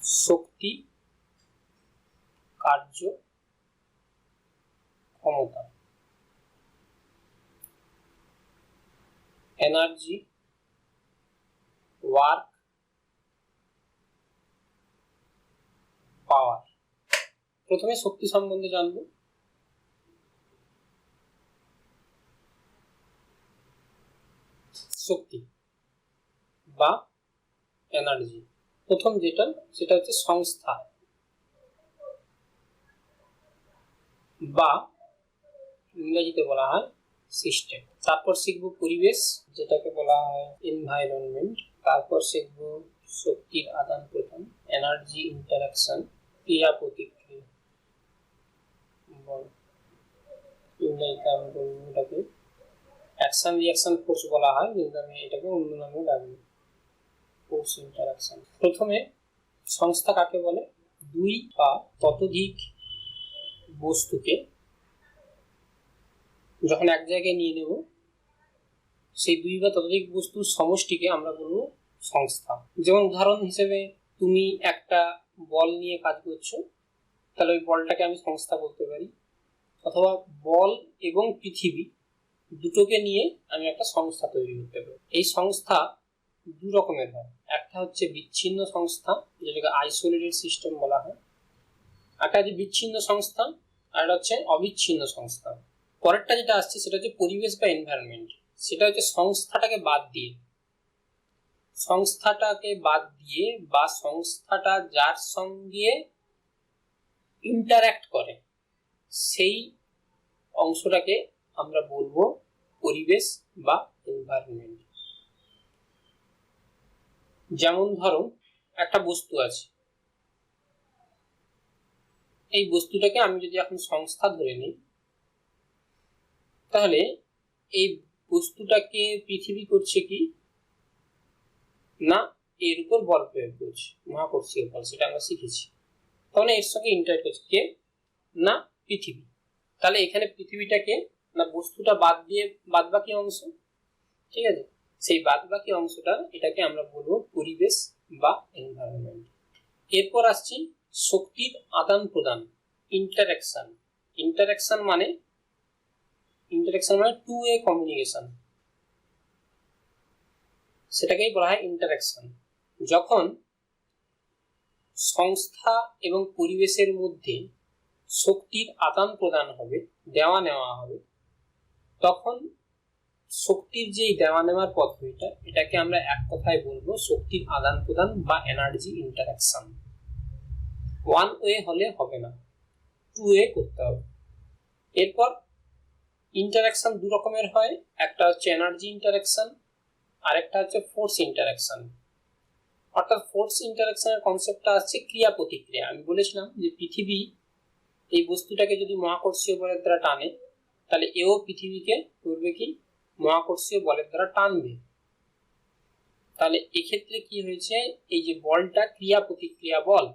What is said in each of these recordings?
শক্তি, কার্য, ক্ষমতা, energy, work, পাওয়ার। প্রথমে শক্তি সম্বন্ধে জানবো। শক্তি বা এনার্জি, প্রথম সেটা হচ্ছে সংস্থা বা ইংরেজিতে বলা হয় সিস্টেম। তারপর শিখবো পরিবেশ, যেটাকে বলা হয় এনভায়রনমেন্ট। তারপর শিখবো শক্তির আদান প্রদান, এনার্জি ইন্টারাকশন, ক্রিয়া প্রতিক্রিয়া, ইংরেজিতে আমি বলবো এটাকে অ্যাকশন রিঅ্যাকশন ফোর্স বলা হয়, কিন্তু আমি এটাকে অন্য নামে ডাকি, ফোর্স ইন্টারাকশন। প্রথমে সংস্থা কাকে বলে? দুই বা ততোধিক বস্তুকে যখন এক জায়গায় নিয়ে নেব, সেই দুই বা ততোধিক বস্তুর সমষ্টিকে আমরা বলবো সংস্থা। যেমন উদাহরণ হিসেবে তুমি একটা বল নিয়ে কাজ করছো, তাহলে ওই বলটাকে আমি সংস্থা বলতে পারি। অথবা বল এবং পৃথিবী দুটোকে নিয়ে আমি একটা সংস্থা তৈরি করতে পারি। এই সংস্থা দু রকমের হয়। একটা হচ্ছে বিচ্ছিন্ন সংস্থা, যেটাকে আইসোলেটেড সিস্টেম বলা হয়। একটা হচ্ছে বিচ্ছিন্ন সংস্থা, আর একটা হচ্ছে অবিচ্ছিন্ন সংস্থা। পরেরটা যেটা আসছে সেটা হচ্ছে পরিবেশ বা এনভায়রনমেন্ট। সেটা হচ্ছে সংস্থাটাকে বাদ দিয়ে বা সংস্থাটা যার সঙ্গে ইন্টারঅ্যাক্ট করে সেই অংশটাকে আমরা বলবো পরিবেশ বা এনভায়রনমেন্ট। যেমন ধরো একটা বস্তু আছে, এই বস্তুটাকে আমি যদি এখন সংস্থা ধরে নিই, তাহলে এই বস্তুটাকে পৃথিবী করছে কি না, এর উপর বল প্রয়োগ করছে, মহাকর্ষীয় বল, সেটা আমরা শিখেছি। তাহলে এর সঙ্গে ইন্টারঅ্যাক্ট করছে কে না, পৃথিবী। তাহলে এখানে পৃথিবীটাকে না বস্তুটা বাদ দিয়ে বাদ বাকি অংশ, ঠিক আছে, সেই বাদ বাকি অংশটা এটাকে আমরা বলবো পরিবেশ বা এনভায়রনমেন্ট। এরপর আসছি শক্তির আদান প্রদান, ইন্টারঅ্যাকশন। ইন্টারঅ্যাকশন মানে টু ওয়ে কমিউনিকেশন, সেটাকেই বলা হয় ইন্টারঅ্যাকশন। যখন সংস্থা এবং পরিবেশের মধ্যে শক্তির আদান প্রদান হবে, দেওয়া নেওয়া হবে, তখন শক্তির যে দেওয়া নেওয়ার পদ্ধতিটা, এটাকে আমরা এক কথায় বলবো শক্তির আদান প্রদান বা এনার্জি ইন্টারঅ্যাকশন। ওয়ান ওয়ে হলে হবে না, টু ওয়ে করতে হবে। এরপর ইন্টারঅ্যাকশন দু রকমের হয়, একটা হচ্ছে এনার্জি ইন্টারঅ্যাকশন, আর একটা হচ্ছে ফোর্স ইন্টারঅ্যাকশন। অর্থাৎ ফোর্স ইন্টারঅ্যাকশনের কনসেপ্টটা আসছে ক্রিয়া প্রতিক্রিয়া। আমি বলেছিলাম যে পৃথিবী এই বস্তুটাকে যদি মহাকর্ষীয় বলের দ্বারা টানে, তাহলে এও পৃথিবীকে করবে কি মহাকর্ষীয় বলের দ্বারা টানবে। তাহলে এক্ষেত্রে কি হয়েছে, এই যে বলটা ক্রিয়া প্রতিক্রিয়া বল,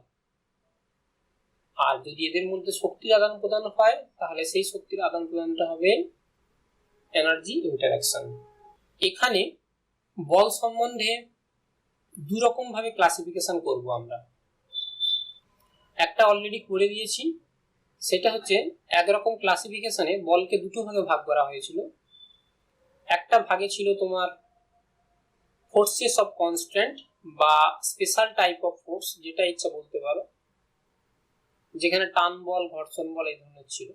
আর যদি এদের মধ্যে শক্তির আদান প্রদান হয়, তাহলে সেই শক্তির আদান প্রদানটা হবে এনার্জি ইন্টারঅ্যাকশন। এখানে বল সম্বন্ধে দু রকম ভাবে ক্লাসিফিকেশন করব আমরা। একটা অলরেডি করে দিয়েছি, সেটা হচ্ছে একরকম ক্লাসিফিকেশনে বলকে দুটো ভাগে ভাগ করা হয়েছিল। একটা ভাগে ছিল তোমার ফোর্সেস অফ কনস্ট্যান্ট বা স্পেশাল টাইপ অফ ফোর্স, যেটা ইচ্ছা বলতে পারো, যেখানে টান বল, ঘর্ষণ বল এই ধরনের ছিল।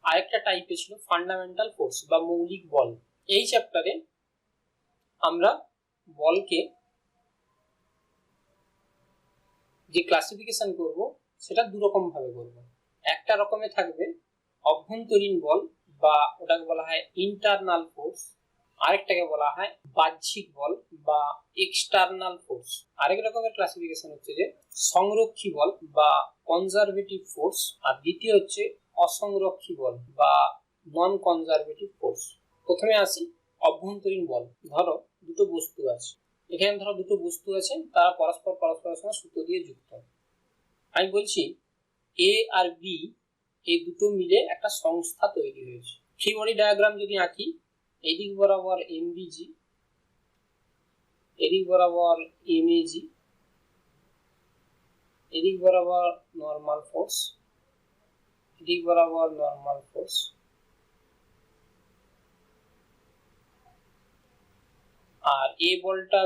আরেকটা টাইপে ছিল ফান্ডামেন্টাল ফোর্স বা মৌলিক বল। এই চ্যাপ্টারে আমরা বলকে যে ক্লাসিফিকেশন করব সেটা দু রকম ভাবে করব। একটা রকমে থাকবে অভ্যন্তরীণ বল বা ওটাকে বলা হয় ইন্টারনাল ফোর্স, আরেকটাকে বলা হয় বাহ্যিক বল বা এক্সটার্নাল ফোর্স। আরেক রকমের ক্লাসিফিকেশন হচ্ছে যে সংরক্ষী বল বা কনজারভেটিভ ফোর্স, আর দ্বিতীয় হচ্ছে অসংরক্ষী বল বা নন কনজারভেটিভ ফোর্স। প্রথমে আসি অভ্যন্তরীণ বল। ধরো দুটো বস্তু আছে, এখানে ধরো দুটো বস্তু আছে, তারা পরস্পরের সঙ্গে সূত্র দিয়ে যুক্ত। আমি বলছি এ আর বি এই দুটো মিলে একটা সংস্থা তৈরি হয়েছে। ফ্রি বডি ডায়াগ্রাম যদি আঁকি, এদিক বরাবর এমবিজি, এদিক বরাবর এমএজি, এদিক বরাবর নর্মাল ফোর্স, এদিক বরাবর নর্মাল ফোর্স, আর এ বলটা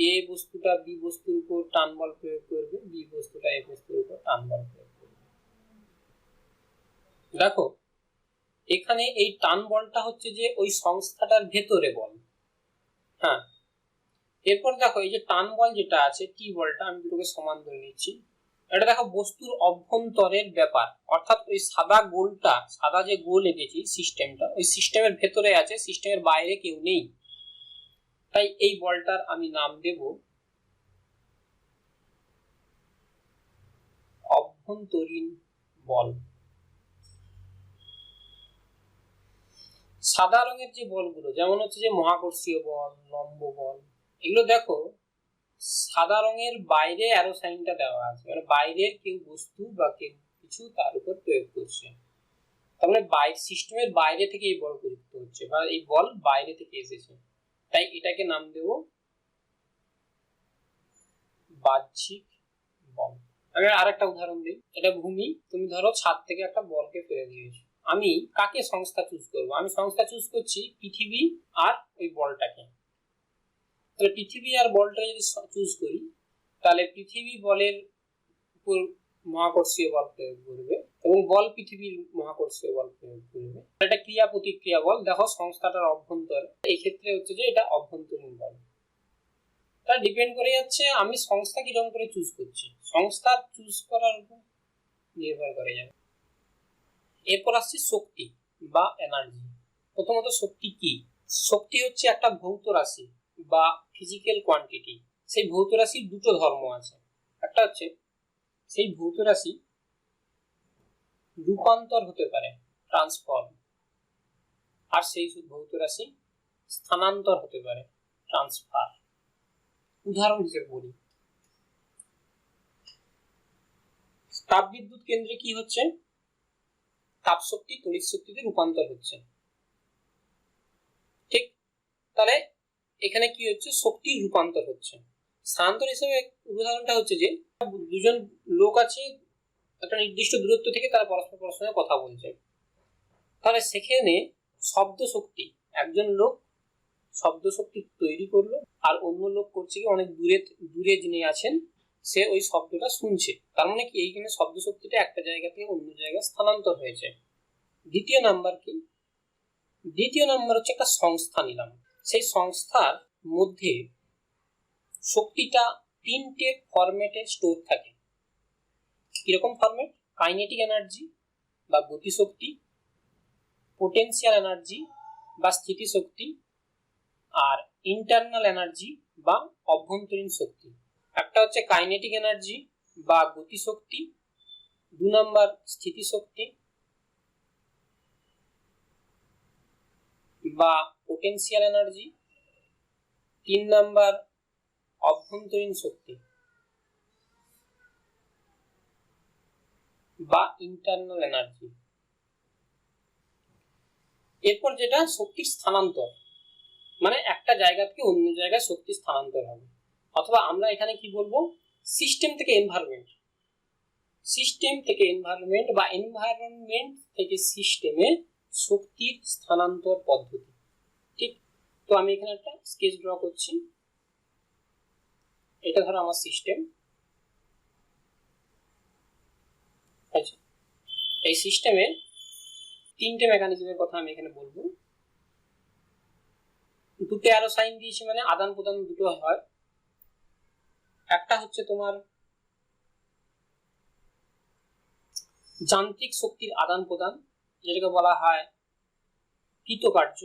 এ বস্তুটা বি বস্তুর উপর টান বল প্রয়োগ করবে, বি বস্তুটা এ বস্তুর উপর টান বল প্রয়োগ করবে। দেখো এখানে এই টান বলটা হচ্ছে যে ওই সংস্থাটার ভেতরে বল। হ্যাঁ, এরপর দেখো এই যে টান বল যেটা আছে টি বলটা, আমি দুটোকে সমান ধরে নিচ্ছি, এটা দেখো বস্তুর অভ্যন্তরের ব্যাপার, অর্থাৎ ওই সাদা গোলটা, সাদা যে গোল এঁকেছি সিস্টেমটা, ওই সিস্টেমের ভেতরে আছে, সিস্টেমের বাইরে কেউ নেই। তাই এই বলটার আমি নাম দেব অভ্যন্তরীণ বল। সাদা রঙের যে বলগুলো যেমন হচ্ছে যে মহাকর্ষীয় বল, লম্ব বল, এগুলো দেখো সাদা রঙের বাইরে অ্যারো সাইনটা দেওয়া আছে, মানে বাইরের কেউ বস্তু বা কেউ কিছু তার উপর প্রয়োগ করছে, তাহলে সিস্টেমের বাইরে থেকে এই বল প্রযুক্ত হচ্ছে বা এই বল বাইরে থেকে এসেছে। তাই এটাকে নাম দেব বাহ্যিক বল। আমি আরেকটা উদাহরণ দিই, এটা ভূমি, তুমি ধরো ছাদ থেকে একটা বলকে ফেলে দিয়েছো, আমি কাকে সংস্থা চুজ করব? আমি সংস্থা চুজ করছি পৃথিবী আর ওই বলটাকে। তাহলে পৃথিবী আর বলটা যদি চুজ করি, তাহলে পৃথিবী বলের উপর মহাকর্ষীয় বল প্রয়োগ করবে এবং বল পৃথিবীর মহাকর্ষীয় বল প্রয়োগ করবে। এটা ক্রিয়া প্রতিক্রিয়া বল। দেখো সংস্থাটার অভ্যন্তরে, এই ক্ষেত্রে হচ্ছে যে এটা অভ্যন্তরীণ বল। তা ডিপেন্ড করে যাচ্ছে আমি সংস্থা কিরকম করে চুজ করছি, সংস্থার চুজ করার উপর নির্ভর করে যাবে। এরপর আসছে শক্তি বা এনার্জি। প্রথমত শক্তি কি? শক্তি হচ্ছে একটা ভৌত রাশি বা ফিজিক্যাল কোয়ান্টিটি। সেই ভৌত রাশির দুটো ধর্ম আছে, একটা হচ্ছে সেই ভৌত রাশি রূপান্তর হতে পারে, ট্রান্সফর্ম, আর সেই ভৌত রাশি স্থানান্তর হতে পারে, ট্রান্সফার। উদাহরণ হিসেবে বলি, তাপবিদ্যুৎ কেন্দ্রে কি হচ্ছে? তাপ শক্তি তড়িৎ শক্তিতে রূপান্তর হচ্ছে, ঠিক? তাহলে এখানে কি হচ্ছে? শক্তির রূপান্তর হচ্ছে। স্থানান্তর হিসেবে উদাহরণটা হচ্ছে যে দুজন লোক আছে একটা নির্দিষ্ট দূরত্ব থেকে, তারা পরস্পরের সঙ্গে কথা বলছে, তাহলে সেখানে শব্দ শক্তি, একজন লোক শব্দ শক্তি তৈরি করলো আর অন্য লোক করছে কি অনেক দূরে দূরে যিনি আছেন সে ওই শব্দটা শুনছে, তার মানে কি এইখানে শব্দ শক্তিটা একটা জায়গা থেকে অন্য জায়গায় স্থানান্তর হয়েছে। দ্বিতীয় নাম্বার কি? দ্বিতীয় নাম্বার হচ্ছে একটা সংস্থা নিলাম, সেই সংস্থার মধ্যে শক্তিটা তিনটে ফরম্যাটে স্টোর থাকে। কিরকম ফরম্যাট? কাইনেটিক এনার্জি বা গতিশক্তি, পোটেনশিয়াল এনার্জি বা স্থিতিশক্তি, আর ইন্টারনাল এনার্জি বা অভ্যন্তরীণ শক্তি। একটা হচ্ছে কাইনেটিক এনার্জি বা গতিশক্তি, 2 নম্বর স্থিতিশক্তি বা পোটেনশিয়াল এনার্জি, 3 নম্বর অভ্যন্তরীণ শক্তি বা ইন্টারনাল এনার্জি। এরপর যেটা শক্তির স্থানান্তর, মানে একটা জায়গা থেকে অন্য জায়গায় শক্তি স্থানান্তর হবে, অথবা আমরা এখানে কি বলবো? সিস্টেম থেকে এনভায়রনমেন্ট, সিস্টেম থেকে এনভায়রনমেন্ট বা এনভায়রনমেন্ট থেকে সিস্টেমে শক্তির স্থানান্তর পদ্ধতি, ঠিক? তো আমি এখানে একটা স্কেচ ড্র করছি, এটা ধরো আমার সিস্টেম। আচ্ছা, এই সিস্টেমে তিনটে মেকানিজমের কথা আমি এখানে বলবো। দুটো অ্যারো সাইন দিয়েছি মানে আদান প্রদান দুটো হয়। একটা হচ্ছে তোমার যান্ত্রিক শক্তির আদান প্রদান, যেটাকে বলা হয় কৃতকার্য।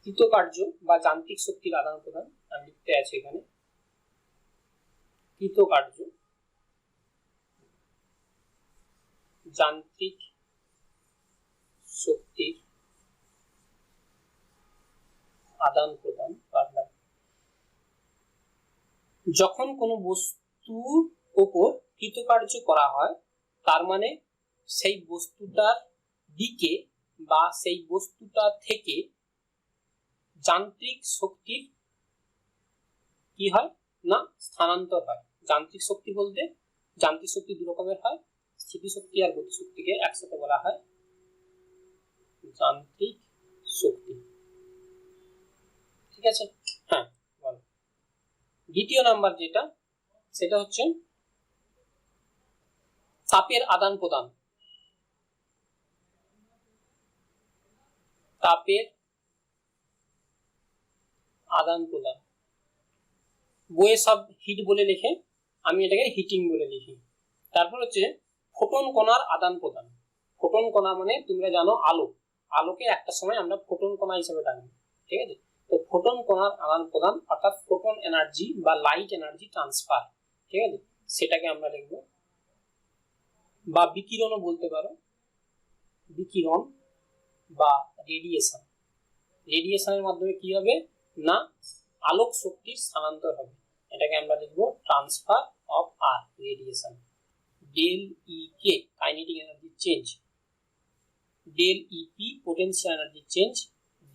কৃতকার্য বা যান্ত্রিক শক্তির আদান প্রদান আমি লিখতে আছি এখানে, কৃতকার্য যান্ত্রিক শক্তির আদান প্রদান। যখন কোনো বস্তুর উপর কৃতকার্য করা হয়, তার মানে সেই বস্তুটার দিকে বা সেই বস্তুটা থেকে যান্ত্রিক শক্তির কি হয় না স্থানান্তর হয়। যান্ত্রিক শক্তি বলতে যান্ত্রিক শক্তি দু রকমের হয়, স্থিতিশক্তি আর গতিশক্তিকে একসাথে বলা হয় যান্ত্রিক শক্তি। ঠিক আছে, হ্যাঁ বলো। দ্বিতীয় নাম্বার যেটা, সেটা হচ্ছে তাপের আদান প্রদান। তাপের আদান প্রদান, বইয়ে সব হিট বলে লেখে, আমি এটাকে হিটিং বলে লিখি। তারপর হচ্ছে ফোটন কণার আদান প্রদান। ফোটন কণা মানে তোমরা জানো আলো, আলোকে একটা সময় আমরা ফোটন কণা হিসেবে ডাকি, ঠিক আছে। তো ফোটন কণার আদান প্রদান অর্থাৎ ফোটন এনার্জি বা লাইট এনার্জি ট্রান্সফার, ঠিক আছে, সেটাকে আমরা লিখব। বা বিকিরণও বলতে পারো, বিকিরণ বা রেডিয়েশন। রেডিয়েশনের মাধ্যমে কি হবে না আলোক শক্তির স্থানান্তর হবে, এটাকে আমরা লিখব transfer of R radiation. Del E K kinetic energy change, del E P potential energy change,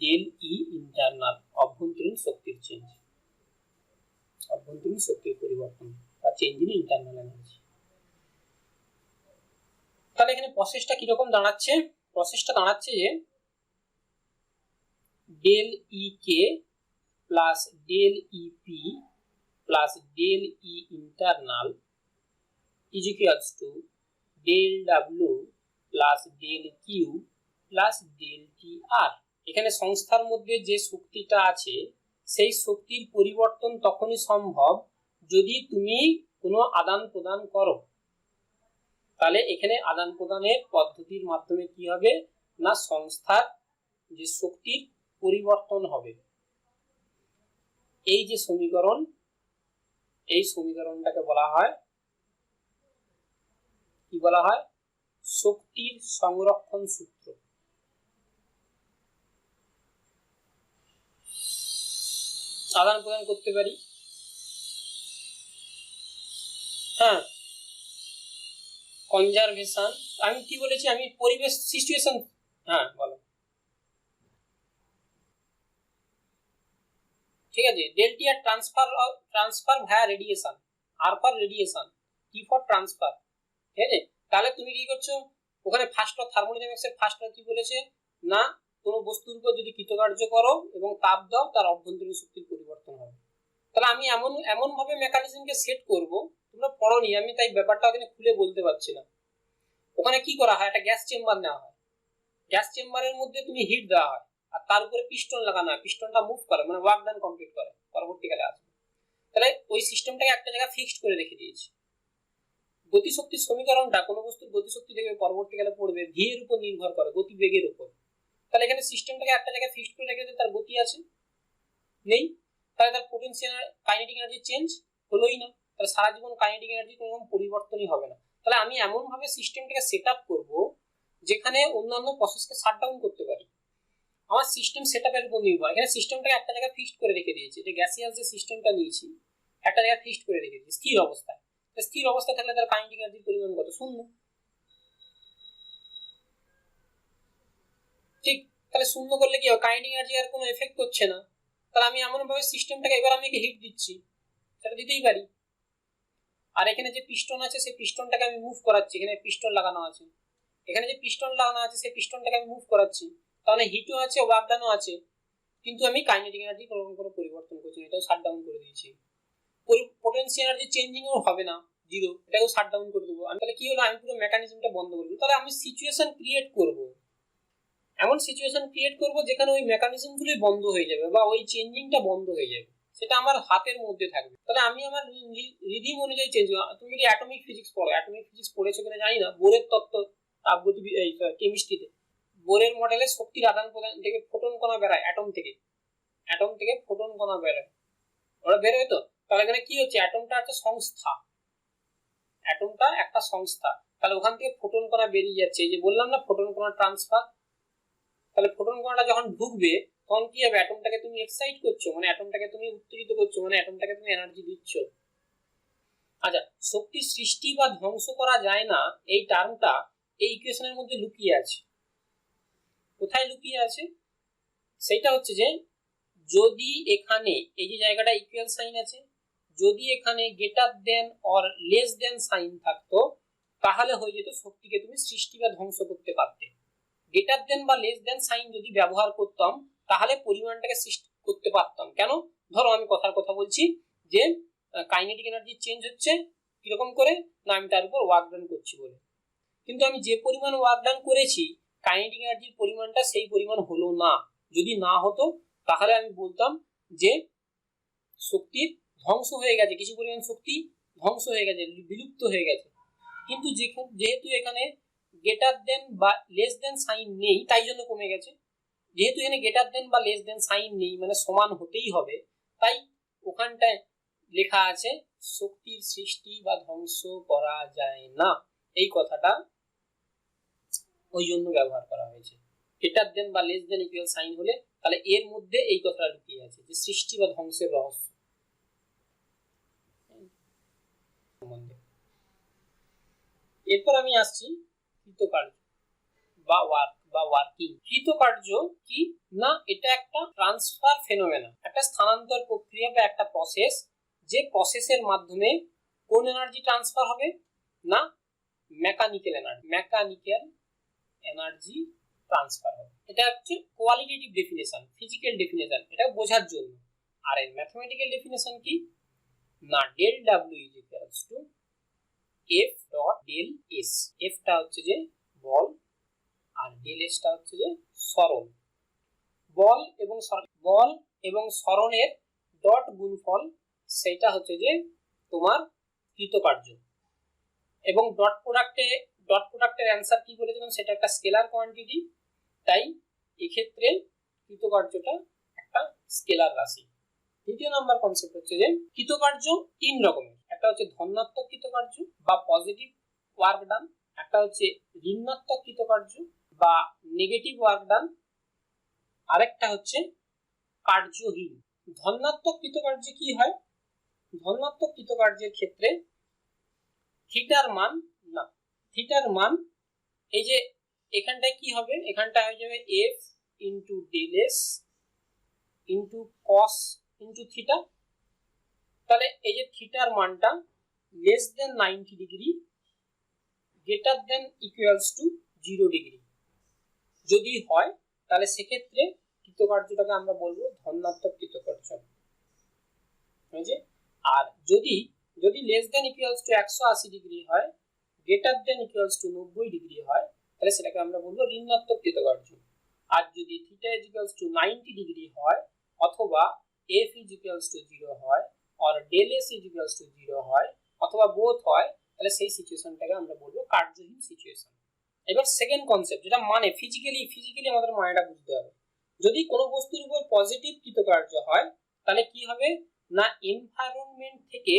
del E internal অভ্যন্তরীণ শক্তির চেঞ্জ, অভ্যন্তরীণ শক্তির পরিবর্তন বা চেঞ্জ ইন ইন্টারনাল এনার্জি। তাহলে এখানে প্রসেসটা কিরকম দাঁড়াচ্ছে? প্রসেসটা দাঁড়াচ্ছে যে del E K plus del E P plus del E internal is equals to del W plus del Q plus del TR। এখানে সংস্থার মধ্যে যে শক্তিটা আছে সেই শক্তির পরিবর্তন তখনই সম্ভব যদি তুমি কোনো আদান প্রদান করো। তাহলে এখানে আদান প্রদানের পদ্ধতির মাধ্যমে কি হবে না সংস্থার যে শক্তির পরিবর্তন হবে। এই যে সমীকরণ, এই সমীকরণটাকে বলা হয় কি বলা হয় শক্তির সংরক্ষণ সূত্র। আদান প্রদান করতে পারি, হ্যাঁ কনজারভেশন, আমি কি বলেছি আমি পরিবেশ সিচুয়েশন, হ্যাঁ বলো। ঠিক আছে, del T R transfer via radiation, R for radiation, T for transfer. ঠিক আছে, তাহলে তুমি কি করছো ওখানে ফার্স্ট অফ থার্মোডাইনামিক্সের ফার্স্ট কি বলেছে না কোনো বস্তুর উপর যদি কৃতকার্য করো এবং তাপ দাও তার অভ্যন্তরীণ শক্তির পরিবর্তন হবে। তাহলে আমি এমন ভাবে মেকানিজমকে সেট করব, তোমরা পড়োনি আমি তাই ব্যাপারটা ওখানে খুলে বলতে পারছি না। ওখানে কি করা হয় একটা গ্যাস চেম্বার নেওয়া হয়, গ্যাস চেম্বারের মধ্যে তুমি হিট দেওয়া হয় আর তার উপরে পিস্টন লাগানো হয়, পিস্টনটা মুভ করে মানে ওয়ার্ক ডান কমপ্লিট করে পরবর্তীকালে আসবে। তাহলে ওই সিস্টেমটাকে একটা জায়গায় ফিক্সড করে রেখে দিয়েছি। গতিশক্তির সমীকরণটা কোনো বস্তুর গতিশক্তি দেখবে পরবর্তীকালে পড়বে ভি এর উপর নির্ভর করে, গতিবেগের উপর। তাহলে এখানে সিস্টেমটাকে একটা জায়গায় ফিক্সড করে রেখে দিলে তার গতি আছে নেই, তাহলে তার পোটেনশিয়াল কাইনেটিক এনার্জি চেঞ্জ হলোই না, তাহলে সারা জীবন কাইনেটিক এনার্জি কোনো পরিবর্তনই হবে না। তাহলে আমি এমন ভাবে সিস্টেমটাকে সেট আপ করবো যেখানে অন্যান্য প্রসেসকে শাট ডাউন করতে পারি। আমার সিস্টেম সেট আপের উপর নির্ভর, এখানে সিস্টেমটাকে একটা জায়গায় ফিক্সড করে রেখে দিয়েছি, যে গ্যাসিয়াস যে সিস্টেমটা নিয়েছি একটা জায়গায় ফিক্সড করে রেখে দিয়েছি স্থির অবস্থায়। স্থির অবস্থায় থাকলে তার কাইনেটিক এনার্জির পরিমাণ কত শূন্য, ঠিক। তাহলে শূন্য করলে কি হবে কাইনেটিক এনার্জি আর কোনো এফেক্ট করছে না। তাহলে আমি এমন ভাবে সিস্টেমটাকে এবার আমি হিট দিচ্ছি, সেটা দিতেই পারি। আর এখানে যে পিস্টন আছে সেই পিস্টনটাকে আমি মুভ করাচ্ছি, এখানে পিস্টন লাগানো আছে, এখানে যে পিস্টন লাগানো আছে সেই পিস্টনটাকে আমি মুভ করাচ্ছি, তাহলে হিটও আছে ওয়ার্ক ডানও আছে, কিন্তু আমি কাইনেটিক এনার্জি কোনো পরিবর্তন করছি না, এটাও শাট ডাউন করে দিয়েছি। পোটেনশিয়াল এনার্জি চেঞ্জিংও হবে না, জিরো, এটাকেও শাট ডাউন করে দেবো আমি। তাহলে কি হলো আমি পুরো মেকানিজমটা বন্ধ করে দেবো। তাহলে আমি সিচুয়েশন ক্রিয়েট করব, এমন সিচুয়েশন ক্রিয়েট করব যেখানে ওই মেকানিজমগুলোই বন্ধ হয়ে যাবে বা ওই চেঞ্জিংটা বন্ধ হয়ে যাবে, সেটা আমার হাতের মধ্যে থাকবে। তাহলে আমি আমার রিদিম অনুযায়ী চেঞ্জ করব। তুমি যদি অ্যাটমিক ফিজিক্স পড়ো, অ্যাটমিক ফিজিক্স পড়েছো কিনা জানি না, বোরের তত্ত্ব তাপগতি কেমিস্ট্রিতে বোরের মডেলে শক্তির আদান প্রদান থেকে ফোটন কণা বেরায় অ্যাটম থেকে, অ্যাটম থেকে ফোটন কণা বেরোয়, ওরা বেরোয় তো। তাহলে এখানে কি হচ্ছে অ্যাটমটা একটা সংস্থা, অ্যাটমটা একটা সংস্থা, তাহলে ওখান থেকে ফোটন কণা বেরিয়ে যাচ্ছে, এই যে বললাম না ফোটন কণা ট্রান্সফার। তাহলে ফোটন কণাটা যখন ঢুকবে তখন কি হবে অ্যাটমটাকে তুমি এক্সাইট করছো মানে অ্যাটমটাকে তুমি উত্তেজিত করছো মানে অ্যাটমটাকে তুমি এনার্জি দিচ্ছ। আচ্ছা, শক্তি সৃষ্টি বা ধ্বংস করা যায় না এই টার্মটা এই ইকুয়েশনের মধ্যে লুকিয়ে আছে। কোথায় লুকিয়ে আছে সেটা হচ্ছে যে যদি এখানে এই যে জায়গাটা ইকুয়াল সাইন আছে যদি এখানে greater than or less than sign থাকতো তাহলে হয়ে যেত শক্তিকে তুমি সৃষ্টি বা ধ্বংস করতে পারতে। গ্রেটার দেন বা লেস দেন সাইন যদি ব্যবহার করতাম তাহলে পরিমাণটাকে সৃষ্টি করতে পারতাম। কেন? ধরো আমি কথা বলছি যে কাইনেটিক এনার্জি চেঞ্জ হচ্ছে কিরকম করে, না আমি তার উপর ওয়ার্ক ডান করছি বলে, কিন্তু আমি যে পরিমাণ ওয়ার্ক ডান করেছি কাইনেটিক এনার্জির পরিমাণটা সেই পরিমাণ হলো না। যদি না হতো তাহলে আমি বলতাম যে শক্তির ধ্বংস হয়ে গেছে, কিছু পরিমাণ শক্তি ধ্বংস হয়ে গেছে, বিলুপ্ত হয়ে গেছে। কিন্তু যেহেতু এখানে গ্রেটার দেন বা লেস দেন সাইন নেই তাই জন্য কমে গেছে। যেহেতু এখানে গ্রেটার দেন বা লেস দেন সাইন নেই মানে সমান হতেই হবে, তাই ওখানটায় লেখা আছে শক্তির সৃষ্টি বা ধ্বংস করা যায় না। এই কথাটা ওই জন্য ব্যবহার করা হয়েছে। গ্রেটার দেন বা লেস দেন ইকুয়াল সাইন হলে তাহলে এর মধ্যে এই কথাটা লুকিয়ে আছে যে সৃষ্টি বা ধ্বংসের রহস্য। এরপর আমি আসছি কৃতকার্য বা ওয়ার্কিং। কৃতকার্য কি না, এটা একটা ট্রান্সফার ফেনোমেনা, একটা স্থানান্তর প্রক্রিয়া বা একটা প্রসেস, যে প্রসেসের মাধ্যমে কোন এনার্জি ট্রান্সফার হবে না মেকানিক্যাল এনার্জি ট্রান্সফার হবে। এটা হচ্ছে কোয়ালিটেটিভ ডেফিনেশন, ফিজিক্যাল ডেফিনেশন, এটা বোঝার জন্য। আর এর ম্যাথমেটিক্যাল ডেফিনেশন কি না del W is equals to F dot del S. এফটা হচ্ছে যে বল আর ডেল এসটা হচ্ছে যে সরণ। বল এবং সরণের ডট গুণফল সেটা হচ্ছে যে তোমার কৃতকার্য। এবং ডট প্রোডাক্টের অ্যান্সার কি বলেছিলাম, সেটা একটা স্কেলার কোয়ান্টিটি, তাই এক্ষেত্রে কৃতকার্যটা একটা স্কেলার রাশি। দ্বিতীয় নাম্বার কনসেপ্ট হচ্ছে যে কৃতকার্য তিন রকমের, একটা হচ্ছে ধনাত্মক কৃতকার্য বা পজিটিভ ওয়ার্ক ডান, একটা হচ্ছে ঋণাত্মক কৃতকার্য বা নেগেটিভ ওয়ার্ক ডান, আরেকটা হচ্ছে কার্যহীন। ধনাত্মক কৃতকার্যে কি হয়, ধনাত্মক কৃতকার্যের ক্ষেত্রে থিটার মান এই যে এখানটায় কি হবে, এখানটা হয়ে যাবে F into del S into cos into theta. তাহলে এই যে থিটার মানটা less than 90 degree greater than equals to 0 degree যদি হয় তাহলে সেক্ষেত্রে কৃতকার্যটাকে আমরা বলবো ধনাত্মক কৃতকার্য। আর যদি less than equals to 180 degree হয়, greater than equals to 90 degree হয়, তাহলে সেটাকে আমরা বলবো ঋণাত্মক কৃতকার্য। আর যদি theta is equals to 90 degree হয় অথবা এফ ইজ ইকুয়ালস টু 0 হয় আর del S is equals to 0 হয় অথবা বোথ হয়, তাহলে সেই সিচুয়েশনটাকে আমরা বলবো কার্যহীন সিচুয়েশন। এবার সেকেন্ড কনসেপ্ট, যেটা মানে ফিজিক্যালি আমাদের মানেটা বুঝতে হবে। যদি কোনো বস্তুর উপর পজিটিভ কৃতকার্য হয় তাহলে কি হবে না এনভায়রনমেন্ট থেকে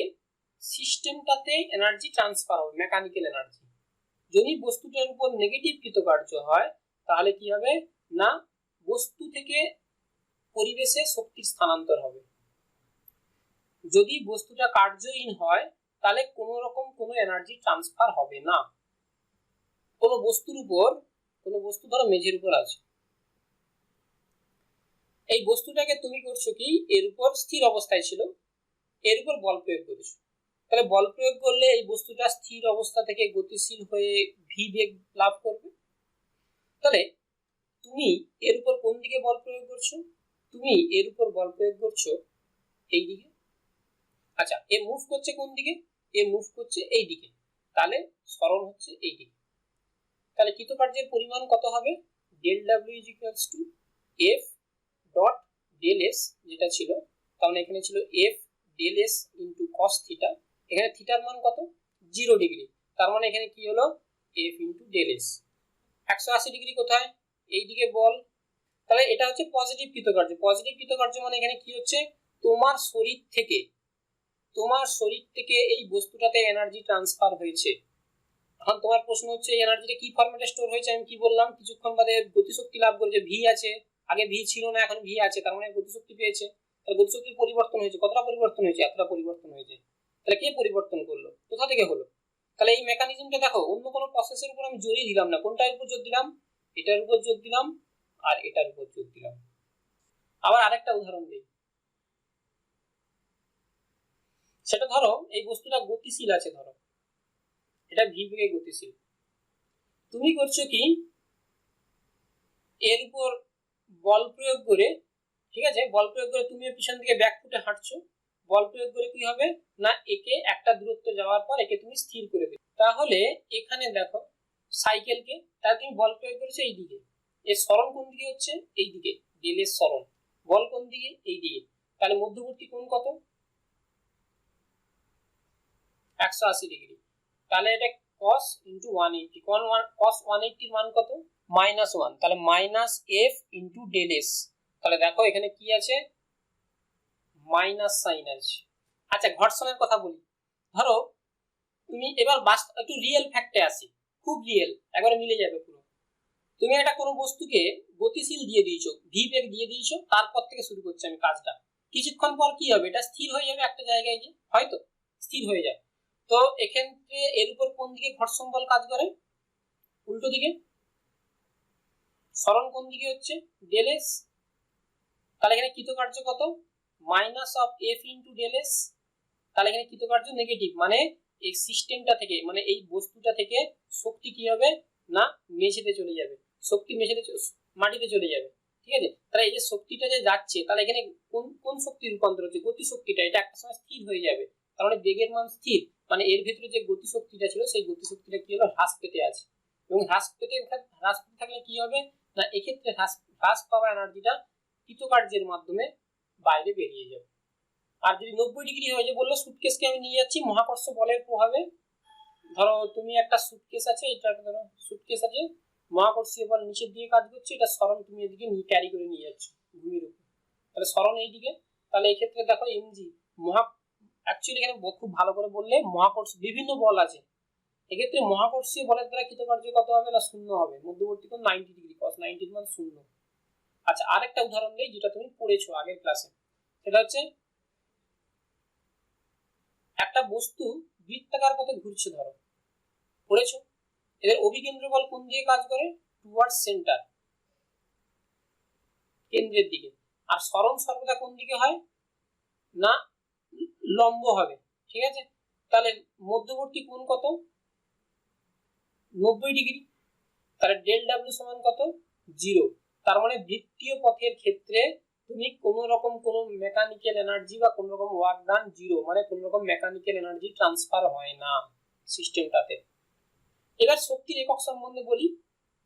সিস্টেমটাতে এনার্জি ট্রান্সফার হবে, মেকানিক্যাল এনার্জি। যদি বস্তুটার উপর নেগেটিভ কৃতকার্য হয় তাহলে কি হবে না বস্তু থেকে পরিবেশে শক্তির স্থানান্তর হবে। যদি বস্তুটা কার্যহীন হয় তাহলে কোনো রকম কোনো এনার্জি ট্রান্সফার হবে না। কোনো বস্তু ধরো মেঝের উপর আছে, এই বস্তুটাকে তুমি করছো কি এর উপর স্থির অবস্থায় ছিল, এর উপর বল প্রয়োগ করেছো, তাহলে বল প্রয়োগ করলে এই বস্তুটা স্থির অবস্থা থেকে গতিশীল হয়ে ভি বেগ লাভ করবে। তাহলে তুমি এর উপর কোন দিকে বল প্রয়োগ করছো, তুমি এর উপর বল প্রয়োগ করছো এই দিকে। আচ্ছা এ মুভ করছে কোন দিকে, এ মুভ করছে এই দিকে, তাহলে সরণ হচ্ছে এই দিকে। তাহলে কৃতকার্যের পরিমাণ কত হবে, del W is equals to F dot del S, যেটা ছিল তার মানে এখানে ছিল F del S into cos theta, এখানে থিটার মান কত 0 ডিগ্রি, তার মানে এখানে কি হলো F into del S. 180 degree কোথায়, এই দিকে বল, তাহলে এটা হচ্ছে পজিটিভ কৃতকার্য। পজিটিভ কৃতকার্য মানে এখানে কি হচ্ছে তোমার শরীর থেকে এই বস্তুটাতে এনার্জি ট্রান্সফার হয়েছে। এখন তোমার প্রশ্ন হচ্ছে এই এনার্জিটা কি ফরম্যাটে স্টোর হয়েছে, আমি কি বললাম কিছুক্ষণ বাদে গতিশক্তি লাভ করেছে, ভি আছে, আগে ভি ছিল না এখন ভি আছে, তার মানে গতিশক্তি পেয়েছে। তাহলে গতিশক্তির পরিবর্তন হয়েছে, কতটা পরিবর্তন হয়েছে, এতটা পরিবর্তন হয়েছে। তাহলে কে পরিবর্তন করলো, কোথা থেকে হলো, তাহলে এই মেকানিজমটা দেখো অন্য কোনো প্রসেসের উপর আমি জোরই দিলাম না, কোনটার উপর জোর দিলাম, এটার উপর জোর দিলাম আর এটার উপর জোর দিলাম। আবার আরেকটা উদাহরণ দিই, সেটা ধরো এই বস্তুটা গতিশীল আছে, ধরো এটা ভি বেগে গতিশীল, তুমি করছো কি এর উপর বল প্রয়োগ করে, ঠিক আছে, বল প্রয়োগ করে তুমি পিছন দিকে ব্যাক ফুটে হাঁটছো, বল প্রয়োগ করে কি হবে না একে একটা দূরত্ব যাওয়ার পর একে তুমি স্থির করে দেবে। তাহলে এখানে দেখো সাইকেলকে, তাহলে তুমি বল প্রয়োগ করেছো এই দিকে, এর সরণ কোন দিকে হচ্ছে এই দিকে, ডেল এর সরণ, বল কোন দিকে এই দিকে, তাহলে মধ্যবর্তী কোণ কত 180 ডিগ্রি, তাহলে এটা cos ইন্টু 180, cos 180 এর মান কত -1, তাহলে minus F into del S, তাহলে দেখো এখানে কি আছে মাইনাস সাইন আছে। আচ্ছা ঘর্ষণের কথা বলি, ধরো তুমি এবার একটু রিয়েল ফ্যাক্টে আসি, খুব রিয়েল, একবারে মিলে যাবে পুরো। তুমি একটা কোনো বস্তুকে গতিশীল দিয়ে দিয়েছো, ভি বেগ দিয়ে দিয়েছো, তারপর থেকে শুরু করছি আমি কাজটা, কিছুক্ষণ পর কি হবে এটা স্থির হয়ে যাবে একটা জায়গায় গিয়ে, হয়তো স্থির হয়ে যায়। তো এক্ষেত্রে এর উপর কোন দিকে ঘর্ষণ বল কাজ করে, উল্টো দিকে, সরণ কোন দিকে হচ্ছে ডেল এস, তাহলে এখানে কৃতকার্য কত minus of F into del S, তাহলে এখানে কৃতকার্য নেগেটিভ, মানে এই সিস্টেমটা থেকে মানে এই বস্তুটা থেকে শক্তি কি হবে না মেঝেতে চলে যাবে, শক্তি মেঝেতে মাটিতে চলে যাবে, ঠিক আছে। তাহলে এই যে শক্তিটা যে যাচ্ছে তাহলে এখানে কোন কোন শক্তি রূপান্তর হচ্ছে গতি শক্তিটা, এটা একটা সময় স্থির হয়ে যাবে, তার মানে বেগের মান স্থির, মানে এর ভিতরে যে গতি শক্তিটা ছিল সেই গতি শক্তিটা কি হলো হ্রাস পেতে আছে, এবং হ্রাস পেতে থাকলে কি হবে না এক্ষেত্রে হ্রাস পাওয়া এনার্জিটা কৃতকার্যের মাধ্যমে বাইরে বেরিয়ে যাবে। আর যদি 90 ডিগ্রি হয়ে যায়, বললো সুটকেসকে আমি নিয়ে যাচ্ছি মহাকর্ষ বলের প্রভাবে, ধরো তুমি একটা সুটকেস আছে, এটা ধরো সুটকেস আছে, মহাকর্ষীয় বল নিচের দিকে কাজ করছে, এটা সরণ তুমি এদিকে নিয়ে ক্যারি করে নিয়ে যাচ্ছ ভূমির উপর, তাহলে সরণ এইদিকে, তাহলে এই ক্ষেত্রে দেখো এমজি অ্যাকচুয়ালি এখানে খুব ভালো করে বললে মহাকর্ষ বিভিন্ন বল আছে, এক্ষেত্রে মহাকর্ষীয় বলের দ্বারা কৃতকার্য কত হবে না শূন্য হবে, মধ্যবর্তী কোণ 90 ডিগ্রি, cos 90 এর মান শূন্য। আচ্ছা আরেকটা উদাহরণ নেই যেটা তুমি পড়েছো আগের ক্লাসে, সেটা হচ্ছে একটা বস্তু বৃত্তাকার পথে ঘুরছে, ধরো পড়েছো, এদের অভিকেন্দ্র বল কোন দিকে কাজ করে টুয়ার্ডস সেন্টার, কেন্দ্রের দিকে, আর সরণ সর্বদা কোন দিকে হয় না লম্ব হবে, ঠিক আছে। তাহলে মধ্যবর্তী কোণ কত 90 ডিগ্রি, তাহলে ডেল ডাব্লিউ সমান কত 0, তার মানে বৃত্তীয় পথের ক্ষেত্রে তুমি কোন রকম কোন মেকানিক্যাল এনার্জি বা কোন রকম ওয়ার্ক ডান 0, মানে কোন রকম মেকানিক্যাল এনার্জি ট্রান্সফার হয় না সিস্টেমটাতে। এবার শক্তির একক সম্বন্ধে বলি,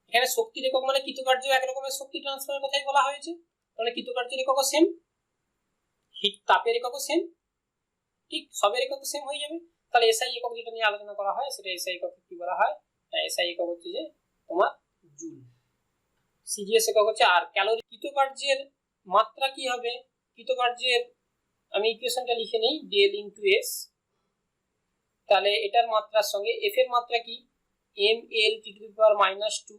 এখানে শক্তির একক মানে কৃতকার্য এক রকমের শক্তি ট্রান্সফারের কথাই বলা হয়েছে, তাহলে কৃতকার্যের এককও সেম, হিট তাপের এককও সেম, ঠিক সবের একক সেম হয়ে যাবে। তাহলে এসআই একক যেটা নিয়ে আলোচনা করা হয় সেটা এসআই একক কি বলা হয়, এসআই একক হচ্ছে যে তোমার জুল, সিজিএস একক হচ্ছে আর ক্যালোরি। কৃতকার্যের মাত্রা কি হবে, কৃতকার্যের আমি ইকুয়েশনটা লিখে নেই ডেল ইনটু এস, তাহলে এটার মাত্রার সঙ্গে এফ এর মাত্রা কি M L T to the power -2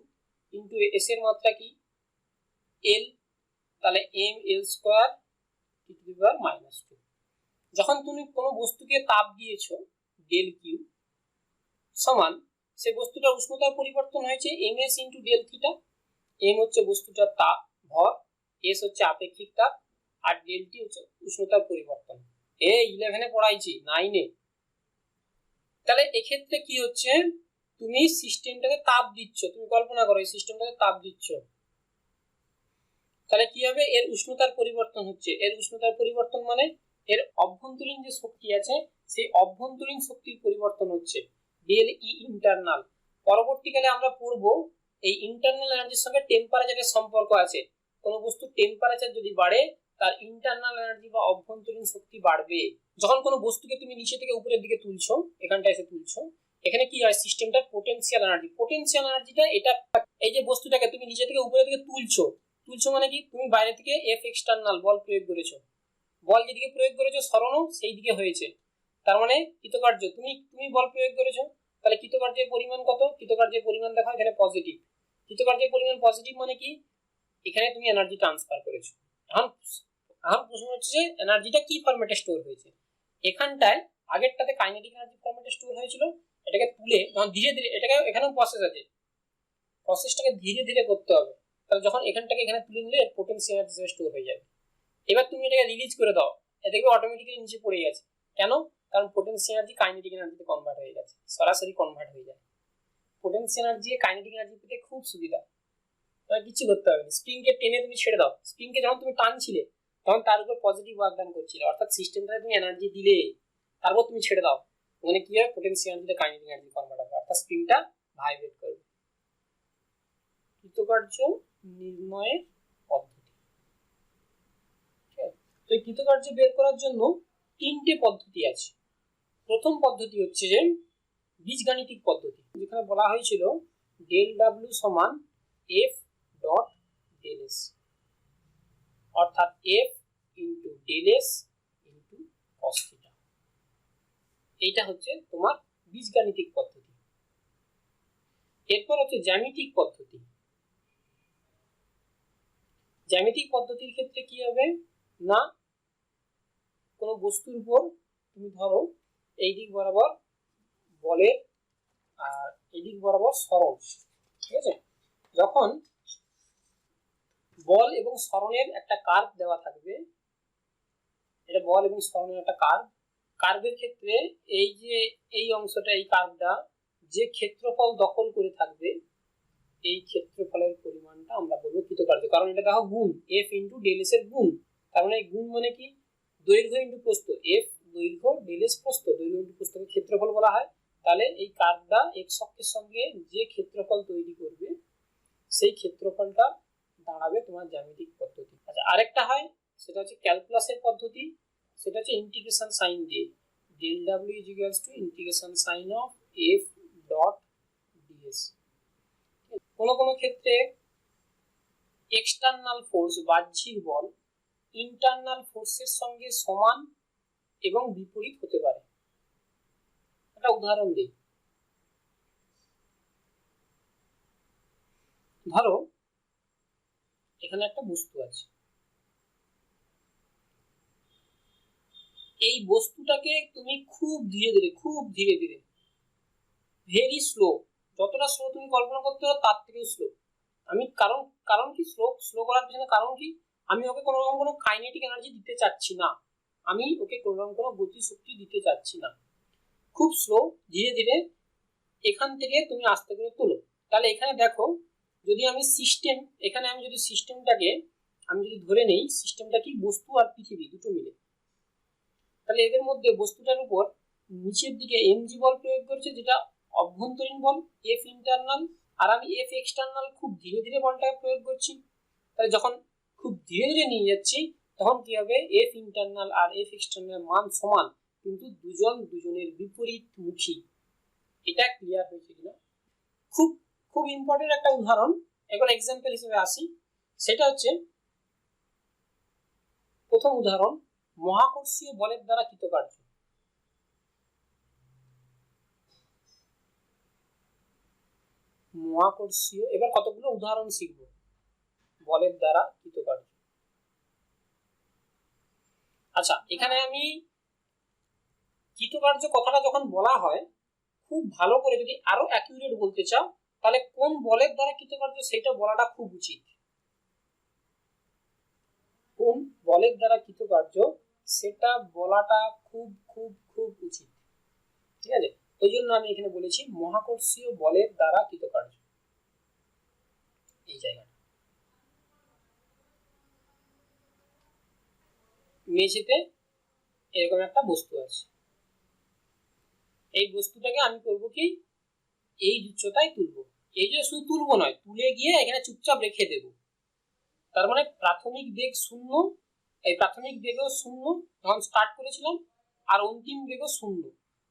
into S এর মাত্রা কি এল, তাহলে M L square T to the power -2। যখন তুমি কোনো বস্তুকে তাপ দিয়েছো ডেল কিউ সমান সেই বস্তুটার উষ্ণতার পরিবর্তন হয়েছে MS into del theta, M হচ্ছে বস্তুটার তাপ ভর, এস হচ্ছে আপেক্ষিক তাপ, আর ডেল টি হচ্ছে উষ্ণতার পরিবর্তন। 11 পড়াইছি 9 তাহলে এক্ষেত্রে কি হচ্ছে তুমি সিস্টেমটাকে তাপ দিচ্ছ, তুমি কল্পনা করো এই সিস্টেমটাকে তাপ দিচ্ছ, তাহলে কি হবে এর উষ্ণতার পরিবর্তন হচ্ছে, এর উষ্ণতার পরিবর্তন মানে এর অভ্যন্তরীণ যে শক্তি আছে সেই অভ্যন্তরীণ শক্তির পরিবর্তন হচ্ছে ডেল ই ইন্টারনাল। পরবর্তীকালে আমরা পড়ব এই ইন্টারনাল এনার্জির সঙ্গে টেম্পারেচারের সম্পর্ক আছে, কোন বস্তু টেম্পারেচার যদি বাড়ে তার ইন্টারনাল এনার্জি বা অভ্যন্তরীণ শক্তি বাড়বে। যখন কোনো বস্তুকে তুমি নিচে থেকে উপরের দিকে তুলছো, এখানটা এসে তুলছো, এখানে কি হয় সিস্টেমটার পোটেনশিয়াল এনার্জিটা এটা এই যে বস্তুটাকে তুমি নিচে থেকে উপরের দিকে তুলছো মানে কি তুমি বাইরে থেকে এফ এক্সটার্নাল বল প্রয়োগ করেছো, বল যেদিকে প্রয়োগ করেছো সরণও সেই দিকে হয়েছে, তার মানে কৃতকার্য তুমি বল প্রয়োগ করেছো, তাহলে কৃতকার্যের পরিমাণ কত, কৃতকার্যের পরিমাণ দেখো এখানে পজিটিভ, কৃতকার্যের পরিমাণ পজিটিভ মানে কি এখানে তুমি এনার্জি ট্রান্সফার করেছো। এখন প্রশ্ন হচ্ছে যে এনার্জিটা কি ফরম্যাটে স্টোর হয়েছে, এখানটায় আগেরটাতে কাইনেটিক এনার্জি ফরম্যাটে স্টোর হয়েছিল, এটাকে তুলে যখন ধীরে ধীরে এটাকে এখানেও প্রসেস আছে, প্রসেসটাকে ধীরে ধীরে করতে হবে, তাহলে যখন এখানটাকে এখানে তুলে নিলে পোটেনশিয়াল এনার্জি স্টোর হয়ে যাবে। এবার তুমি এটাকে রিলিজ করে দাও, দেখবে অটোমেটিক্যালি নিচে পড়ে গেছে, কেন কারণ পোটেনশিয়াল এনার্জি কাইনেটিক এনার্জিতে কনভার্ট হয়ে গেছে, সরাসরি কনভার্ট হয়ে যায়। পোটেনশিয়াল এনার্জি কাইনেটিক এনার্জি পেতে খুব সুবিধা, তোমার কিছু করতে হবে না। স্প্রিংকে টেনে তুমি ছেড়ে দাও, স্প্রিংকে যখন তুমি টানছিলে তখন তার উপর পজিটিভ ওয়ার্ক ডান করছিলে, অর্থাৎ সিস্টেমটাকে তুমি এনার্জি দিলে তারপর তুমি ছেড়ে দাও, মানে কি হয় পোটেনশিয়াল এনার্জিতে কাইনেটিক এনার্জি কনভার্ট হবে, অর্থাৎ স্প্রিংটা ভাইব্রেট করবে। কৃতকার্য নির্ণয়ের পদ্ধতি, ঠিক আছে? তো এই কৃতকার্য বের করার জন্য তিনটে পদ্ধতি আছে। প্রথম পদ্ধতি হচ্ছে যে বীজগাণিতিক পদ্ধতি, যেখানে বলা হয়েছিল ডেল ডাব্লিউ সমান এফ ডট ডেল এস, অর্থাৎ F into del S into cos theta. এইটা হচ্ছে তোমার বীজগাণিতিক পদ্ধতি। এরপর হচ্ছে জ্যামিতিক পদ্ধতি। জ্যামিতিক পদ্ধতির ক্ষেত্রে কি হবে না, কোনো বস্তুর উপর তুমি ধরো এই দিক বরাবর বলের আর এই দিক বরাবর সরণ, ঠিক আছে? যখন বল এবং সরণের একটা কার্ভ দেওয়া থাকবে, এটা বল এবং সরণের একটা কার্ভ, কার্ভের ক্ষেত্রে এই যে এই অংশটা, এই কার্ভটা যে ক্ষেত্রফল দখল করে থাকবে, এই ক্ষেত্রফলের পরিমাণটা আমরা বলবো কৃতকার্য। কারণ এটা দেখো গুণ এফ ইন্টু ডেল এস এর গুণ, তার মানে গুণ মানে কি দৈর্ঘ্য ইন্টু প্রস্থ, এফ দৈর্ঘ্য ডেল এস প্রস্থ, দৈর্ঘ্য ইন্টু প্রস্থকে ক্ষেত্রফল বলা হয়। তাহলে এই কার্ভটা এক্স অক্ষের সঙ্গে যে ক্ষেত্রফল তৈরি করবে সেই ক্ষেত্রফলটা দাঁড়াবে তোমার জ্যামিতিক পদ্ধতি। আচ্ছা, আরেকটা হয় সেটা হচ্ছে ক্যালকুলাসের পদ্ধতি, সেটা হচ্ছে ইন্টিগ্রেশন সাইন দিয়ে, del W is equals to integration sign of F dot DS. কোনো কোনো ক্ষেত্রে এক্সটার্নাল ফোর্স বাহ্যিক বল ইন্টারনাল ফোর্সের সঙ্গে সমান এবং বিপরীত হতে পারে। একটা উদাহরণ দিই, ধরো এখানে একটা বস্তু আছে, এই বস্তুটাকে তুমি খুব ধীরে ধীরে ভেরি স্লো, যতটা স্লো তুমি কল্পনা করতে পারো তার থেকেও স্লো, আমি কারণ কারণ কি স্লো করার পিছনে কারণ কি, আমি ওকে কোনো রকম কোনো কাইনেটিক এনার্জি দিতে চাচ্ছি না, আমি ওকে কোনো রকম কোনো গতি শক্তি দিতে চাচ্ছি না, খুব স্লো, ধীরে ধীরে এখান থেকে তুমি আস্তে করে তোলো। তাহলে এখানে দেখো, যদি আমি সিস্টেম, এখানে আমি যদি সিস্টেমটাকে আমি যদি ধরে নেই, সিস্টেমটা কি বস্তু আর পৃথিবী দুটো মিলে, তাহলে এদের মধ্যে বস্তুটার উপর নিচের দিকে এমজি বল প্রয়োগ করছে, যেটা অভ্যন্তরীণ বল এফ ইন্টারনাল, আর আমি এফ এক্সটার্নাল খুব ধীরে ধীরে বলটাকে প্রয়োগ করছি। তাহলে যখন খুব ধীরে ধীরে নিয়ে যাচ্ছি তখন কি হবে, এফ ইন্টারনাল আর এফ এক্সটার্নাল মান সমান, কিন্তু দুজন দুজনের বিপরীত মুখী। এটা ক্লিয়ার হয়েছে কিনা? খুব খুব ইম্পর্টেন্ট একটা উদাহরণ, এখন এক্সাম্পল হিসেবে আসি, সেটা হচ্ছে প্রথম উদাহরণ মহাকর্ষীয় বলের দ্বারা কৃতকার্য। মহাকর্ষীয়, এবার কতগুলো উদাহরণ শিখবো বলের দ্বারা কৃতকার্য। আচ্ছা, এখানে আমি কৃতকার্য কথাটা যখন বলা হয়, খুব ভালো করে যদি আরো অ্যাকিউরেট বলতে চাও তাহলে কোন বলের দ্বারা কৃতকার্য সেটা বলাটা খুব উচিত, কোন বলের দ্বারা কৃতকার্য সেটা বলাটা খুব খুব খুব উচিত, ঠিক আছে? ওই জন্য আমি এখানে বলেছি মহাকর্ষীয় বলের দ্বারা কৃতকার্য। এই জায়গাটা মেঝেতে এরকম একটা বস্তু আছে, এই বস্তুটাকে আমি করব কি এই উচ্চতায় তুলবো, এই যে শুধু তুলবো নয়, তুলে গিয়ে এখানে চুপচাপ রেখে দেব, তার মানে প্রাথমিক বেগ শূন্য, এই প্রাথমিক বেগও শূন্য যখন স্টার্ট করেছিলাম, আর অন্তিম বেগও শূন্য,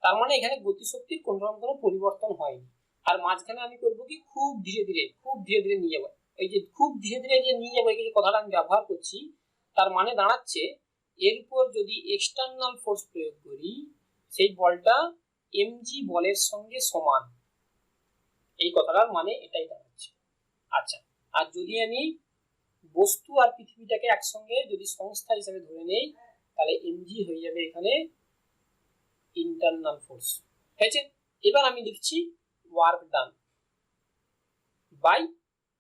তার মানে এখানে গতিশক্তির কোনো রকম কোনো পরিবর্তন হয়নি। আর মাঝখানে আমি করব কি খুব ধীরে ধীরে নিয়ে যাবো, এই যে খুব ধীরে ধীরে যে নিয়ে যাবো, এই যে কথাটা আমি ব্যবহার করছি, তার মানে দাঁড়াচ্ছে এর উপর যদি এক্সটার্নাল ফোর্স প্রয়োগ করি সেই বলটা এমজি বলের সঙ্গে সমান, এই কথাটার মানে এটাই দাঁড়াচ্ছে। আচ্ছা, আর যদি আমি বস্তু আর পৃথিবীটাকে একসঙ্গে যদি সংস্থা হিসেবে ধরে নেই, তাহলে এমজি হয়ে যাবে এখানে ইন্টারনাল ফোর্স, হয়েছে? এবার আমি লিখছি work done by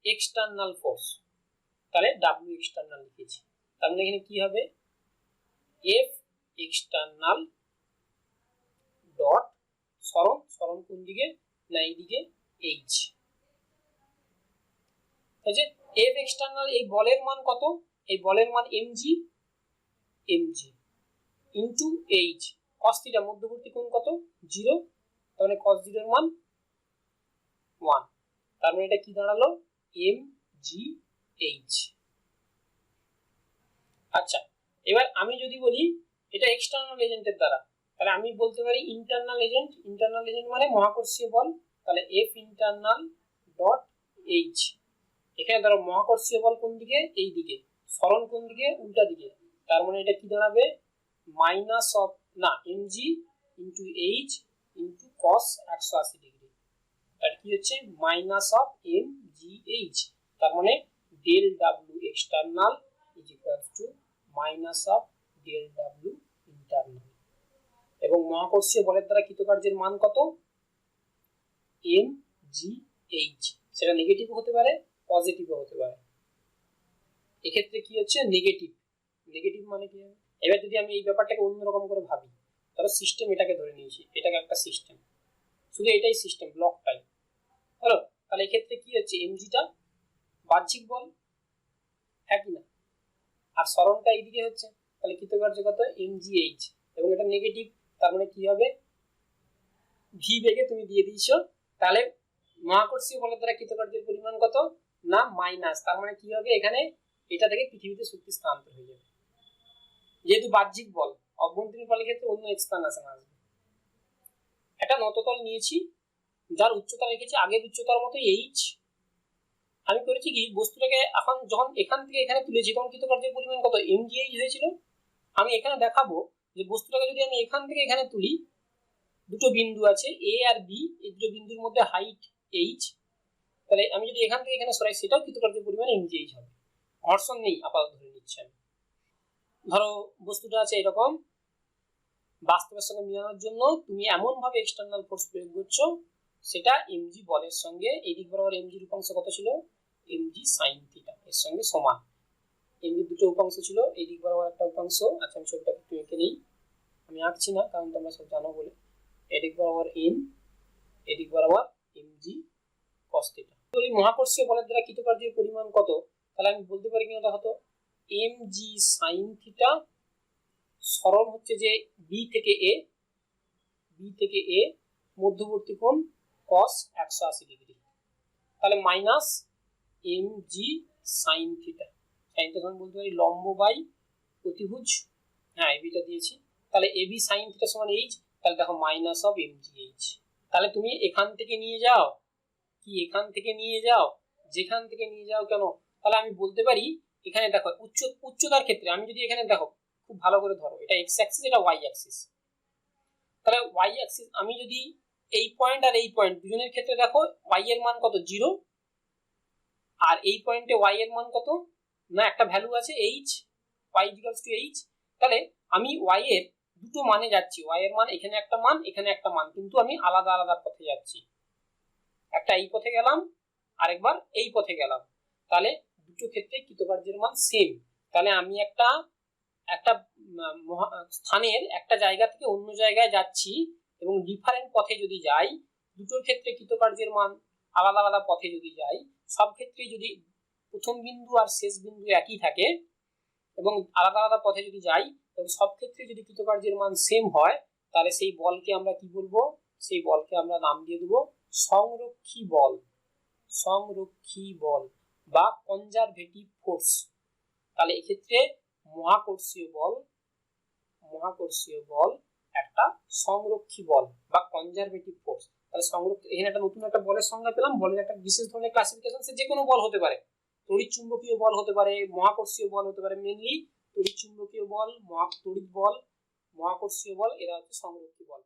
external force, তাহলে ডাব্লিউ এক্সটার্নাল লিখেছি, তার মানে এখানে কি হবে এফ এক্সটার্নাল ডট সরণ, সরণ কোন দিকে না এইদিকে এইচ। যে এফ এক্সটার্নাল এই বলের মান কত, এই বলের মান MG, MG into H cos theta, মধ্যবর্তী কোণ কত 0, তাহলে কস 0 এর মান 1, তার মানে এটা কি দাঁড়ালো এম জি এইচ। আচ্ছা এবার আমি যদি বলি এটা এক্সটার্নাল এজেন্টের দ্বারা, তাহলে আমি বলতে পারি ইন্টারনাল এজেন্ট, ইন্টারনাল এজেন্ট মানে মহাকর্ষীয় বল, তাহলে এফ ইন্টারনাল ডট এইচ। এখানে ধরো মহাকর্ষীয় বল কোন দিকে এই দিকে, সরণ কোন দিকে উল্টা দিকে, তার মানে এটা কি দাঁড়াবে মাইনাস অফ না MG into H into cos 180 degree, আর কি হচ্ছে minus of M G H, তার মানে del W external is equal to minus of del W internal. এবং মহাকর্ষীয় বলের দ্বারা কৃতকার্যের মান কত এম জি এইচ, সেটা নেগেটিভ হতে পারে পজিটিভও হতে পারে, এক্ষেত্রে কি হচ্ছে নেগেটিভ, নেগেটিভ মানে কি হবে। এবার যদি আমি এই ব্যাপারটাকে অন্যরকম করে ভাবি, তাহলে সিস্টেম এটাকে ধরে নিয়েছি, এটাকে একটা সিস্টেম, শুধু এটাই সিস্টেম ব্লকটাই হলো, তাহলে এক্ষেত্রে কি হচ্ছে এমজিটা বাহ্যিক বল, হ্যাঁ কি না, আর সরণটা এইদিকে হচ্ছে, তাহলে কৃতকার্য কত এমজিএইচ, এবং এটা নেগেটিভ, তার মানে কি হবে ভি বেগে তুমি দিয়ে দিয়েছো, তাহলে মহাকর্ষীয় বলের দ্বারা কৃতকার্যের পরিমাণ কত না মাইনাস, তার মানে কি হবে এখানে এটা থেকে পৃথিবীতে শক্তি স্থানান্তর হয়ে যাবে, যেহেতু বাহ্যিক বল, অভ্যন্তরীণ বলের ক্ষেত্রে অন্য এক্সপ্লানেশন আসবে। একটা নততল নিয়েছি যার উচ্চতা রেখেছি আগের উচ্চতার মতো এইচ, আমি করেছি কি বস্তুটাকে এখন যখন এখান থেকে এখানে তুলেছি তখন কৃতকার্যের পরিমাণ কত এমজিএইচ হয়েছিল, আমি এখানে দেখাবো যে বস্তুটাকে যদি আমি এখান থেকে এখানে তুলি, দুটো বিন্দু আছে এ আর বি, এই দুটো বিন্দুর মধ্যে হাইট এইচ, তাহলে আমি যদি এখান থেকে এখানে সরাই সেটাও কৃতকার্যের পরিমাণ এমজিএইচ হবে, ঘর্ষণ নেই আপাতত ধরে নিচ্ছি আমি। ধরো বস্তুটা আছে এরকম, বাস্তবের সঙ্গে মিলানোর জন্য তুমি এমন ভাবে এক্সটার্নাল ফোর্স প্রয়োগ করছো সেটা এমজি বলের সঙ্গে, এই দিক বরাবর এমজির উপাংশ কত ছিল এমজি সাইন থিটা এর সঙ্গে সমান, এমজির দুটো উপাংশ ছিল, এই দিক বরাবর একটা উপাংশ, আচ্ছা আমি ছবিটাকে একটু এঁকে নেই, আমি আঁকছি না কারণ তোমরা সব জানো বলে, এদিক বরাবর এম, এদিক বরাবর এমজি কস থিটা। এই মহাকর্ষীয় বলের দ্বারা কৃতকার্যের পরিমাণ কত, তাহলে আমি বলতে পারি কিনা দেখো তো এমজি সাইন থিটা, সরণ হচ্ছে যে বি থেকে এ, বি থেকে এ, মধ্যবর্তী কোণ cos 180 ডিগ্রি, তাহলে minus MG sine theta, sine theta সমান বলতে পারি লম্ব বাই অতিভুজ, হ্যাঁ এবিটা দিয়েছি, তাহলে এবি সাইন থিটা সমান এইচ, তাহলে দেখো মাইনাস অফ এমজি এইচ, তাহলে তুমি এখান থেকে নিয়ে যাও কি এখান থেকে নিয়ে যাও, যেখান থেকে নিয়ে যাও কেন, তাহলে আমি বলতে পারি এখানে দেখো উচ্চতার ক্ষেত্রে আমি যদি এখানে দেখো খুব ভালো করে ধরো, এটা এক্স অ্যাক্সিস এটা ওয়াই অ্যাক্সিস, তাহলে ওয়াই অ্যাক্সিস আমি যদি এই পয়েন্ট আর এই পয়েন্ট দুজনের ক্ষেত্রে দেখো ওয়াই এর মান কত 0, আর এই পয়েন্টে ওয়াই এর মান কত না একটা ভ্যালু আছে H, Y equals to H, তাহলে আমি ওয়াই এর দুটো মানে যাচ্ছি, ওয়াই এর মান এখানে একটা মান এখানে একটা মান, কিন্তু আমি আলাদা আলাদা পথে যাচ্ছি, একটা এই পথে গেলাম আরেকবার এই পথে গেলাম, তাহলে দুটো ক্ষেত্রে কৃতকার্যের মান সেম, তাহলে আমি একটা একটা স্থানের একটা জায়গা থেকে অন্য জায়গায় যাচ্ছি এবং ডিফারেন্ট পথে যদি যাই, দুটোর ক্ষেত্রে কৃতকার্যের মান আলাদা আলাদা পথে যদি যাই, সব ক্ষেত্রে যদি প্রথম বিন্দু আর শেষ বিন্দু একই থাকে এবং আলাদা আলাদা পথে যদি যাই এবং সব ক্ষেত্রে যদি কৃতকার্যের মান সেম হয়, তাহলে সেই বলকে আমরা কি বলবো, সেই বলকে আমরা নাম দিয়ে দেবো সংরক্ষী বল, সংরক্ষী বল বা কনজারভেটিভ ফোর্স। তাহলে এক্ষেত্রে মহাকর্ষীয় বল একটা সংরক্ষী বল বা কনজারভেটিভ ফোর্স, তাহলে এখানে একটা নতুন একটা বলের সংজ্ঞা পেলাম, বলের একটা বিশেষ ধরনের ক্লাসিফিকেশন, সে যে কোনো বল হতে পারে, তড়িৎ চুম্বকীয় বল হতে পারে, মহাকর্ষীয় বল হতে পারে, মেইনলি তড়িৎ চুম্বকীয় বল, তড়িৎ বল, মহাকর্ষীয় বল, এরা হচ্ছে সংরক্ষী বল।